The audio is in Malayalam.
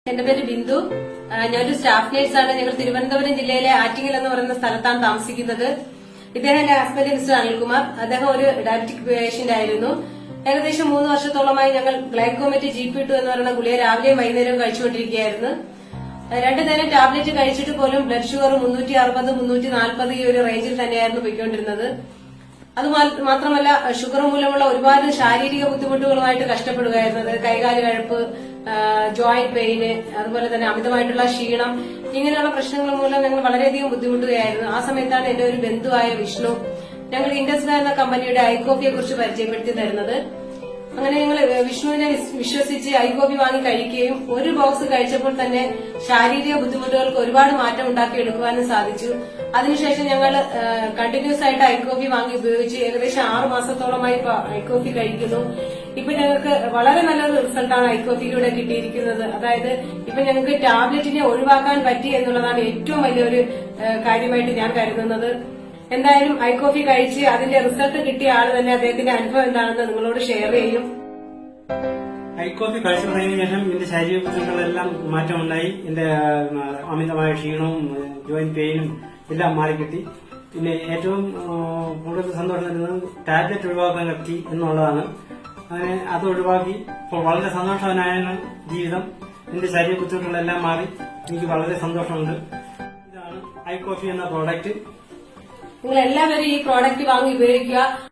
എന്റെ പേര് ബിന്ദു. ഞാനൊരു സ്റ്റാഫ് നേഴ്സാണ്. ഞങ്ങൾ തിരുവനന്തപുരം ജില്ലയിലെ ആറ്റിങ്ങൽ എന്ന് പറയുന്ന സ്ഥലത്താണ് താമസിക്കുന്നത്. ഇദ്ദേഹം എന്റെ ഹസ്ബൻഡ് മിസ്റ്റർ അനിൽകുമാർ. അദ്ദേഹം ഒരു ഡയബറ്റിക് പേഷ്യന്റ് ആയിരുന്നു. ഏകദേശം 3 വർഷത്തോളമായി ഞങ്ങൾ ഗ്ലൈക്കോമെറ്റ് GP2 എന്ന് പറയുന്ന ഗുളിക രാവിലെയും വൈകുന്നേരവും കഴിച്ചുകൊണ്ടിരിക്കുകയായിരുന്നു. 2 നേരം ടാബ്ലറ്റ് കഴിച്ചിട്ട് പോലും ബ്ലഡ് ഷുഗർ 360, 340 ഈ ഒരു റേഞ്ചിൽ തന്നെയായിരുന്നു പോയിക്കൊണ്ടിരുന്നത്. അത് മാത്രമല്ല ഷുഗർ മൂലമുള്ള ഒരുപാട് ശാരീരിക ബുദ്ധിമുട്ടുകളുമായിട്ട് കഷ്ടപ്പെടുകയായിരുന്നത്. കൈകാല് കഴപ്പ്, ജോയിന്റ് പെയിന്, അതുപോലെ തന്നെ അമിതമായിട്ടുള്ള ക്ഷീണം, ഇങ്ങനെയുള്ള പ്രശ്നങ്ങൾ മൂലം ഞങ്ങൾ വളരെയധികം ബുദ്ധിമുട്ടുകയായിരുന്നു. ആ സമയത്താണ് എന്റെ ഒരു ബന്ധുവായ വിഷ്ണു ഞങ്ങൾ ഇൻഡസ്ട്രി എന്ന കമ്പനിയുടെ ഐകോഫിയെ കുറിച്ച് പരിചയപ്പെടുത്തി തരുന്നത്. അങ്ങനെ ഞങ്ങൾ വിഷ്ണുവിനെ വിശ്വസിച്ച് ഐകോഫി വാങ്ങി കഴിക്കുകയും ഒരു ബോക്സ് കഴിച്ചപ്പോൾ തന്നെ ശാരീരിക ബുദ്ധിമുട്ടുകൾക്ക് ഒരുപാട് മാറ്റം ഉണ്ടാക്കിയെടുക്കുവാനും സാധിച്ചു. അതിനുശേഷം ഞങ്ങൾ കണ്ടിന്യൂസ് ആയിട്ട് ഐകോഫി വാങ്ങി ഉപയോഗിച്ച് ഏകദേശം 6 മാസത്തോളമായി ഐകോഫി കഴിക്കുന്നു. ഇപ്പൊ ഞങ്ങൾക്ക് വളരെ നല്ലൊരു റിസൾട്ടാണ് ഐകോഫിയിലൂടെ കിട്ടിയിരിക്കുന്നത്. അതായത് ഇപ്പൊ ഞങ്ങൾക്ക് ടാബ്ലറ്റിനെ ഒഴിവാക്കാൻ പറ്റി എന്നുള്ളതാണ് ഏറ്റവും വലിയൊരു കാര്യമായിട്ട് ഞാൻ കരുതുന്നത്. എന്തായാലും ഐകോഫി കഴിച്ച് അതിന്റെ റിസൾട്ട് കിട്ടിയ ആള് തന്നെ അദ്ദേഹത്തിന്റെ അനുഭവം എന്താണെന്ന് നിങ്ങളോട് ഷെയർ ചെയ്യും. ഐകോഫി കഴിച്ചു തുടങ്ങിയതിനു ശേഷം എന്റെ ശാരീരിക ബുദ്ധിമുട്ടുകളെല്ലാം മാറ്റമുണ്ടായി. എന്റെ അമിതമായ ക്ഷീണവും ജോയിന്റ് പെയിനും എല്ലാം മാറിക്കിട്ടി. പിന്നെ ഏറ്റവും കൂടുതൽ സന്തോഷം തരുന്നത് ടാബ്ലറ്റ് ഒഴിവാക്കാൻ പറ്റി എന്നുള്ളതാണ്. അങ്ങനെ അത് ഒഴിവാക്കി ഇപ്പോൾ വളരെ സന്തോഷവാനായാണ് ജീവിതം. എന്റെ ശാരീരിക ബുദ്ധിമുട്ടുകളെല്ലാം മാറി. എനിക്ക് വളരെ സന്തോഷമുണ്ട്. ഇതാണ് ഐകോഫി എന്ന പ്രോഡക്റ്റ്. നിങ്ങൾ എല്ലാവരും ഈ പ്രോഡക്റ്റ് വാങ്ങി ഉപയോഗിക്കുക.